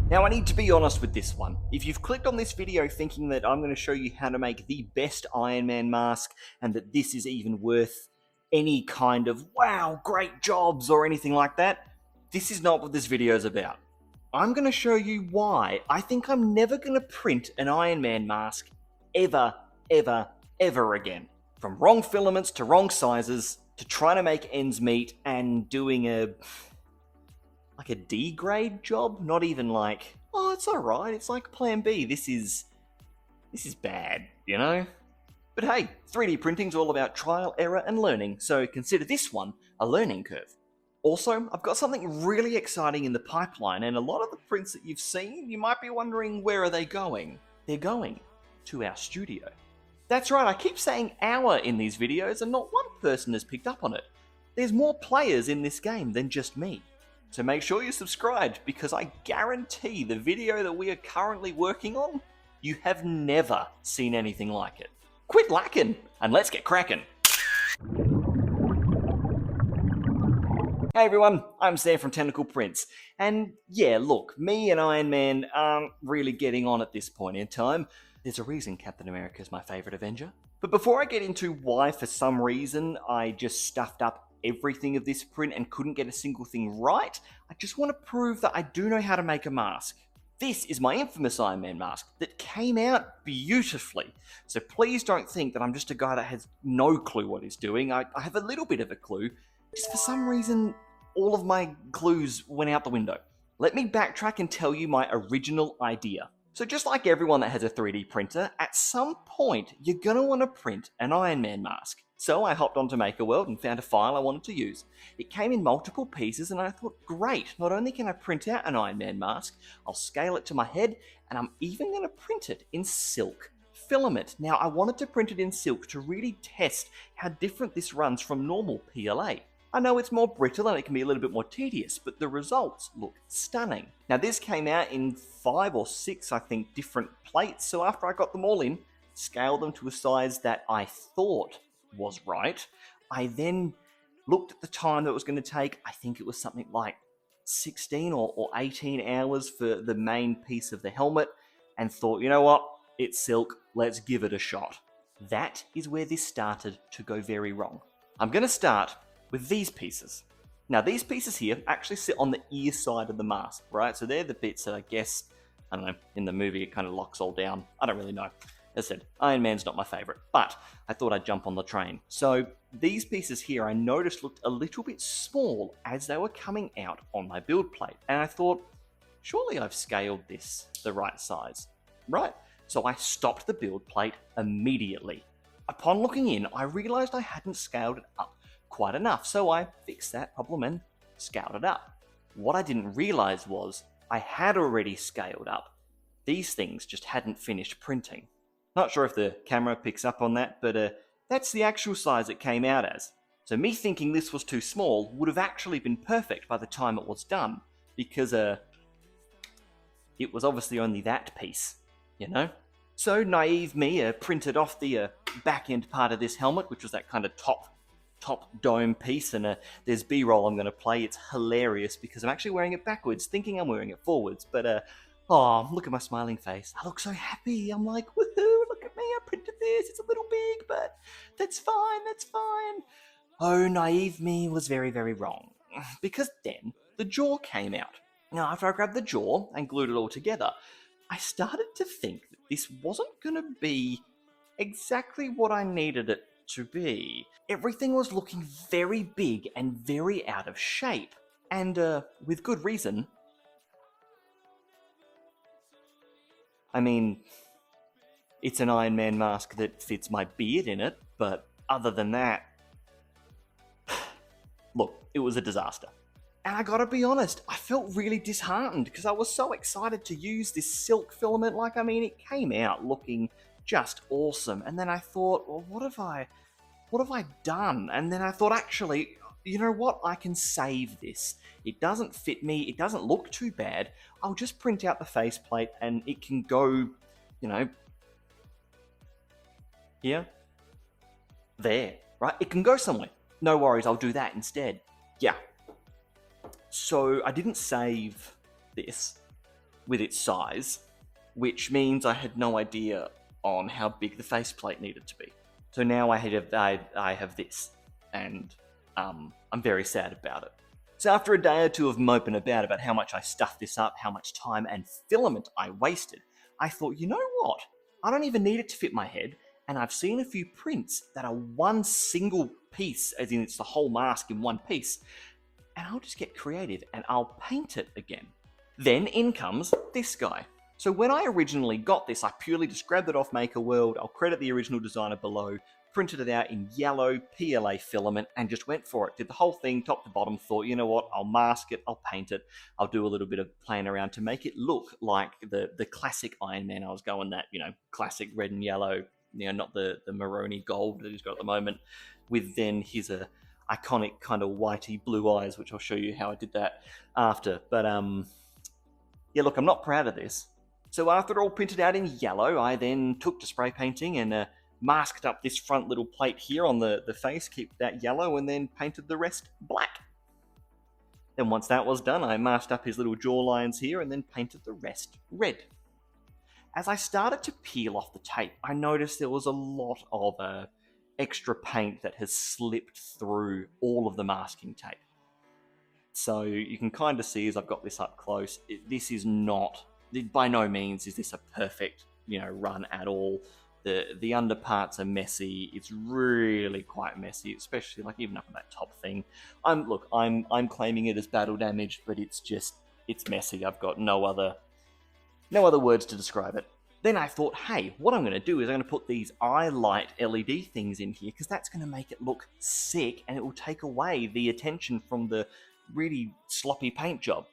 Now, I need to be honest with this one. If you've clicked on this video thinking that I'm going to show you how to make the best Iron Man mask and that this is even worth any kind of wow, great jobs or anything like that, this is not what this video is about. I'm going to show you why I think I'm never going to print an Iron Man mask ever, ever, ever again. From wrong filaments to wrong sizes to trying to make ends meet and doing a D grade job, not even like, oh, it's all right. It's like plan B. This is bad, you know? But hey, 3D printing's all about trial, error, and learning, so consider this one a learning curve. Also, I've got something really exciting in the pipeline, and a lot of the prints that you've seen, you might be wondering, where are they going? They're going to our studio. That's right, I keep saying our in these videos, and not one person has picked up on it. There's more players in this game than just me. So make sure you're subscribed, because I guarantee the video that we are currently working on, you have never seen anything like it. Quit lacking, and let's get cracking. Hey everyone, I'm Sam from Tentacle Prints, and yeah, look, me and Iron Man aren't really getting on at this point in time. There's a reason Captain America is my favourite Avenger. But before I get into why, for some reason, I just stuffed up everything of this print and couldn't get a single thing right, I just want to prove that I do know how to make a mask. This is my infamous Iron Man mask that came out beautifully. So please don't think that I'm just a guy that has no clue what he's doing. I have a little bit of a clue. Just for some reason, all of my clues went out the window. Let me backtrack and tell you my original idea. So just like everyone that has a 3D printer, at some point you're going to want to print an Iron Man mask. So I hopped onto MakerWorld and found a file I wanted to use. It came in multiple pieces and I thought, great, not only can I print out an Iron Man mask, I'll scale it to my head and I'm even going to print it in silk filament. Now I wanted to print it in silk to really test how different this runs from normal PLA. I know it's more brittle and it can be a little bit more tedious, but the results look stunning. Now this came out in 5 or 6, I think, different plates, so after I got them all in, scaled them to a size that I thought was right, I then looked at the time that it was going to take. I think it was something like 16 or 18 hours for the main piece of the helmet, and thought, you know what, it's silk, let's give it a shot. That is where this started to go very wrong. I'm going to start with these pieces. Now these pieces here actually sit on the ear side of the mask, right? So they're the bits that I guess, I don't know, in the movie it kind of locks all down. I don't really know. As I said, Iron Man's not my favourite, but I thought I'd jump on the train. So these pieces here I noticed looked a little bit small as they were coming out on my build plate. And I thought, surely I've scaled this the right size, right? So I stopped the build plate immediately. Upon looking in, I realised I hadn't scaled it up quite enough, so I fixed that problem and scaled it up. What I didn't realise was I had already scaled up. These things just hadn't finished printing. Not sure if the camera picks up on that, but that's the actual size it came out as. So me thinking this was too small would have actually been perfect by the time it was done, because it was obviously only that piece, you know? So naive me printed off the back end part of this helmet, which was that kind of top dome piece, and there's B-roll I'm going to play. It's hilarious because I'm actually wearing it backwards, thinking I'm wearing it forwards, but oh, look at my smiling face. I look so happy. I'm like, woohoo, look at me, I printed this. It's a little big, but that's fine, that's fine. Oh, naive me was very, very wrong, because then the jaw came out. Now, after I grabbed the jaw and glued it all together, I started to think that this wasn't going to be exactly what I needed it to be. Everything was looking very big and very out of shape, and with good reason. I mean, it's an Iron Man mask that fits my beard in it, but other than that, look, it was a disaster. And I gotta be honest, I felt really disheartened because I was so excited to use this silk filament. Like, I mean, it came out looking just awesome, and then I thought, well, what have I done? And then I thought, actually, you know what? I can save this. It doesn't fit me. It doesn't look too bad. I'll just print out the faceplate and it can go, you know, here, there, right? It can go somewhere. No worries, I'll do that instead. Yeah. So I didn't save this. with its size, which means I had no idea on how big the faceplate needed to be. So now I have this, and I'm very sad about it. So after a day or two of moping about how much I stuffed this up, how much time and filament I wasted, I thought, you know what? I don't even need it to fit my head, and I've seen a few prints that are one single piece, as in it's the whole mask in one piece, and I'll just get creative and I'll paint it again. Then in comes this guy. So when I originally got this, I purely just grabbed it off MakerWorld. I'll credit the original designer below, printed it out in yellow PLA filament and just went for it. Did the whole thing top to bottom, thought, you know what, I'll mask it, I'll paint it, I'll do a little bit of playing around to make it look like the classic Iron Man. I was going that, classic red and yellow, not the maroony gold that he's got at the moment, with then his iconic kind of whitey blue eyes, which I'll show you how I did that after. But yeah, look, I'm not proud of this. So after it all printed out in yellow, I then took to spray painting and masked up this front little plate here on the face, keep that yellow, and then painted the rest black. Then once that was done, I masked up his little jaw lines here and then painted the rest red. As I started to peel off the tape, I noticed there was a lot of extra paint that has slipped through all of the masking tape. So you can kind of see as I've got this up close, this is not, by no means is this a perfect, run at all. The underparts are messy. It's really quite messy, especially even up on that top thing. I'm claiming it as battle damage, but it's messy. I've got no other words to describe it. Then I thought, hey, what I'm going to do is I'm going to put these eye light LED things in here because that's going to make it look sick and it will take away the attention from the really sloppy paint job.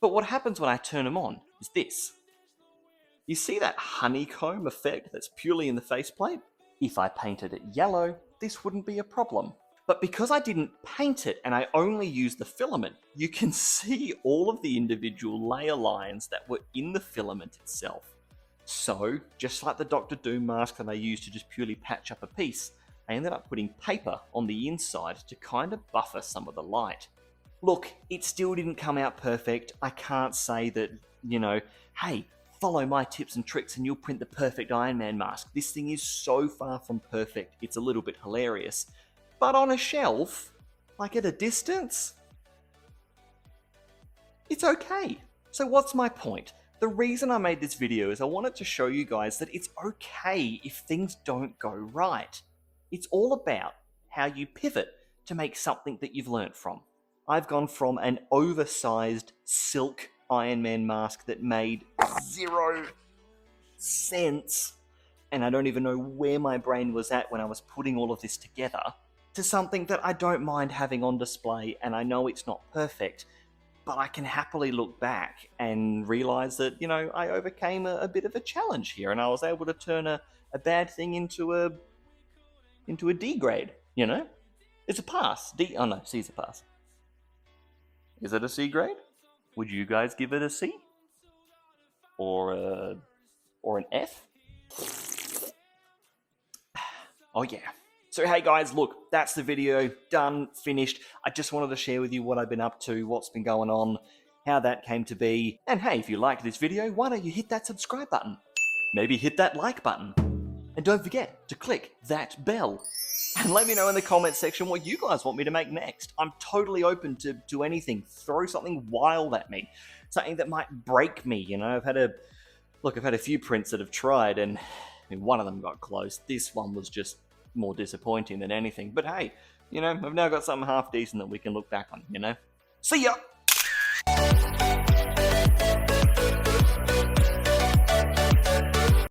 But what happens when I turn them on is this. You see that honeycomb effect that's purely in the faceplate? If I painted it yellow, this wouldn't be a problem. But because I didn't paint it and I only used the filament, you can see all of the individual layer lines that were in the filament itself. So, just like the Doctor Doom mask that I used to just purely patch up a piece, I ended up putting paper on the inside to kind of buffer some of the light. Look, it still didn't come out perfect. I can't say that, hey, follow my tips and tricks and you'll print the perfect Iron Man mask. This thing is so far from perfect, it's a little bit hilarious. But on a shelf, at a distance, it's okay. So what's my point? The reason I made this video is I wanted to show you guys that it's okay if things don't go right. It's all about how you pivot to make something that you've learnt from. I've gone from an oversized silk Iron Man mask that made 0 sense, and I don't even know where my brain was at when I was putting all of this together, to something that I don't mind having on display, and I know it's not perfect, but I can happily look back and realize that, I overcame a bit of a challenge here, and I was able to turn a bad thing into a D grade, It's a pass. Oh no, C's a pass. Is it a C grade? Would you guys give it a C? Or an F? Oh yeah. So hey guys, look, that's the video, done, finished. I just wanted to share with you what I've been up to, what's been going on, how that came to be. And hey, if you liked this video, why don't you hit that subscribe button? Maybe hit that like button. And don't forget to click that bell. And let me know in the comments section what you guys want me to make next. I'm totally open to anything. Throw something wild at me. Something that might break me, I've had a few prints that have tried, and one of them got close. This one was just more disappointing than anything. But hey, I've now got something half decent that we can look back on, See ya!